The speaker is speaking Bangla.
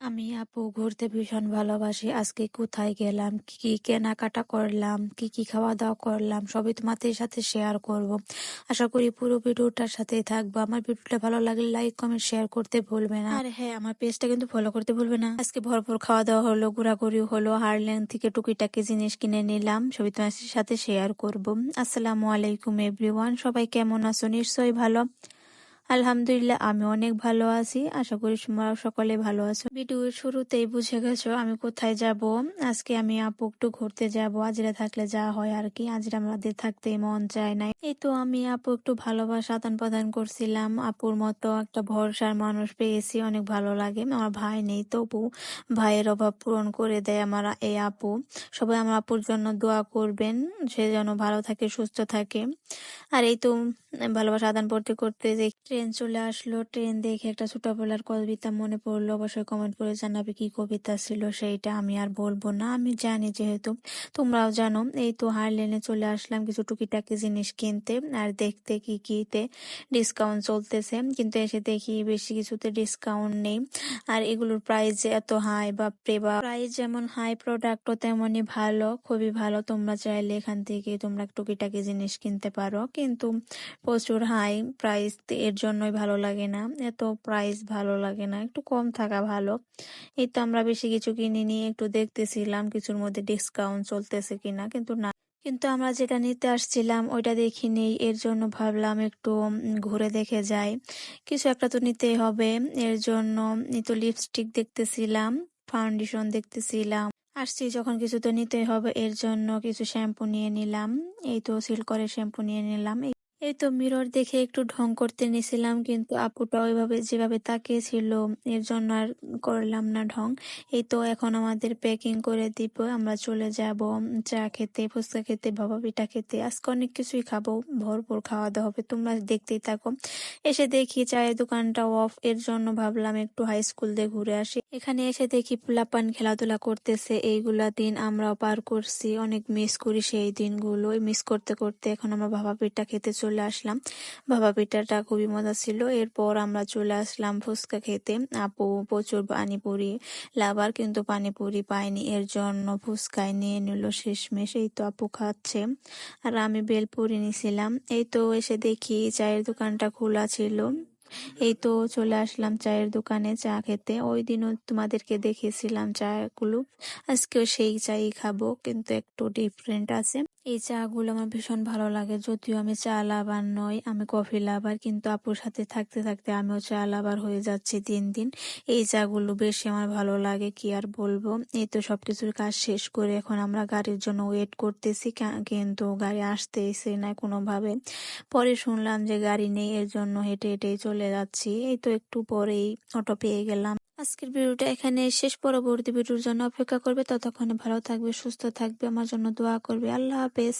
আমি আপু ঘুরতে ভীষণ ভালোবাসি। আজকে কোথায় গেলাম, কি কি কেনাকাটা করলাম, কি কি খাওয়া দাওয়া করলাম সবই তোমাদের সাথে শেয়ার করব। আশা করি পুরো ভিডিওটার সাথেই থাকবো। আমার ভিডিওটা ভালো লাগলে লাইক কমেন্ট শেয়ার করতে ভুলবে না। আর হ্যাঁ, আমার পেজটা কিন্তু ফলো করতে ভুলবে না। আজকে ভরপুর খাওয়া দাওয়া হলো, ঘোরাঘুরি হলো, হারলেন থেকে টুকিটাকি জিনিস কিনে নিলাম, সবই তোমার সাথে শেয়ার করব। আসসালামু আলাইকুম এভরিওয়ান, সবাই কেমন আছো? নিশ্চয়ই ভালো। আলহামদুলিল্লাহ, আমি অনেক ভালো আছি। আশা করি তোমরা সকলে ভালো আছো। ভিডিওর শুরুতেই বুঝে গেছো আমি কোথায় যাব। আজকে আমি আপু একটু ঘুরতে যাব। আজরা থাকলে যা হয় আর কি, আজরা আমাদের থাকতেই মন চায় না। এই তো আমি আপু একটু ভালোবাসা আদান প্রদান করছিলাম। আপুর মতো একটা ভরসার মানুষ পেয়েছি, অনেক ভালো লাগে। আমার ভাই নেই, তবু ভাইয়ের অভাব পূরণ করে দেয় আমার এই আপু। সবাই আমার আপুর জন্য দোয়া করবেন, সে যেন ভালো থাকে, সুস্থ থাকে। আর এই তো ভালোবাসা আদান করতে করতে যে ট্রেন চলে আসলো, ট্রেন দেখে একটা ছোটবেলার কবিতা মনে পড়লো। অবশ্যই কমেন্ট করে জানাবে কি কবিতা ছিল, সেইটা আমি আর বলবো না, আমি জানি যেহেতু তোমরাও জানো। এই তো হারলেনে চলে আসলাম কিছু টুকিটাকি জিনিস কিনতে আর দেখতে কি কিতে ডিসকাউন্ট চলতেছে, কিন্তু এসে দেখি বেশি কিছুতে ডিসকাউন্ট নেই। আর এগুলোর প্রাইস যে এত হাই, বাপরে বাপ! প্রাইস যেমন হাই, প্রোডাক্টও তেমনই ভালো, খুবই ভালো। তোমরা চাইলে এখান থেকে তোমরা টুকিটাকি জিনিস কিনতে পারো, কিন্তু প্রচুর হাই প্রাইস, এর জন্যই ভালো লাগে না। এত প্রাইস ভালো লাগে না, একটু কম থাকা ভালো। এই তো আমরা বেশি কিছু কিনিনি, একটু দেখতেছিলাম কিছুর মধ্যে ডিসকাউন্ট চলতেছে কিনা, কিন্তু না। কিন্তু আমরা যেটা নিতে আসছিলাম ওইটা দেখিনি, এর জন্য ভাবলাম একটু ঘুরে দেখে যাই। কিছু একটা তো নিতেই হবে, এর জন্য এই তো লিপস্টিক দেখতেছিলাম, ফাউন্ডেশন দেখতেছিলাম। আসছি যখন কিছু তো নিতেই হবে, এর জন্য কিছু শ্যাম্পু নিয়ে নিলাম। এই তো সিল্করের শ্যাম্পু নিয়ে নিলাম। এই তো মিরর দেখে একটু ঢং করতে নিছিলাম, কিন্তু আপুটা ওইভাবে যেভাবে তাকিয়েছিল, এর জন্য আর করলাম না ঢং। এই তো এখন আমাদের প্যাকিং করে দিব, আমরা চলে যাব চা খেতে, ফুচকা খেতে, ভাপা পিঠা খেতে। আজকে অনেক কিছুই খাবো, ভরপুর খাওয়া দাওয়া হবে, তোমরা দেখতেই থাকো। এসে দেখি চায়ের দোকানটা অফ, এর জন্য ভাবলাম একটু হাই স্কুল দিয়ে ঘুরে আসি। এখানে এসে দেখি পোলাপান খেলাধুলা করতেছে। এইগুলা দিন আমরাও পার করছি, অনেক মিস করি সেই দিনগুলো। মিস করতে করতে এখন আমরা ভাপা পিঠা খেতে চলে আসলাম। ভাপা পিঠাটা খুবই মজা ছিল। এরপর আমরা চলে আসলাম ফুচকা খেতে। আপু প্রচুর পানিপুরি লাভার, কিন্তু পানিপুরি পাইনি, এর জন্য ফুচকায় নিয়ে নিল শেষমেশ। এই তো আপু খাচ্ছে আর আমি বেলপুরি নিছিলাম। এই তো এসে দেখি চায়ের দোকানটা খোলা ছিল। এই তো চলে আসলাম চায়ের দোকানে চা খেতে। ওই দিনও তোমাদেরকে দেখেছিলাম চাগুলো, আজকেও সেই চাই খাবো, কিন্তু একটু ডিফারেন্ট আছে। এই চা গুলো আমার ভীষণ ভালো লাগে, যদিও আমি চা লাভার নই, আমি কফি লাভার, কিন্তু আপুর সাথে থাকতে থাকতে আমিও চা লাভার হয়ে যাচ্ছি দিন দিন। এই চা গুলো বেশি আমার ভালো লাগে, কি আর বলবো। এই তো সবকিছুর কাজ শেষ করে এখন আমরা গাড়ির জন্য ওয়েট করতেছি, কিন্তু গাড়ি আসতেইছে না কোনোভাবে। পরে শুনলাম যে গাড়ি নেই, এর জন্য হেঁটে হেঁটেই চলে যাচ্ছি। এই তো একটু পরেই অটো পেয়ে গেলাম। আজকের ভিডিওটা এখানে শেষ, পরবর্তী ভিডিওর জন্য অপেক্ষা করবে। ততক্ষণে ভালো থাকবে, সুস্থ থাকবে, আমার জন্য দোয়া করবে। আল্লাহ হাফেজ।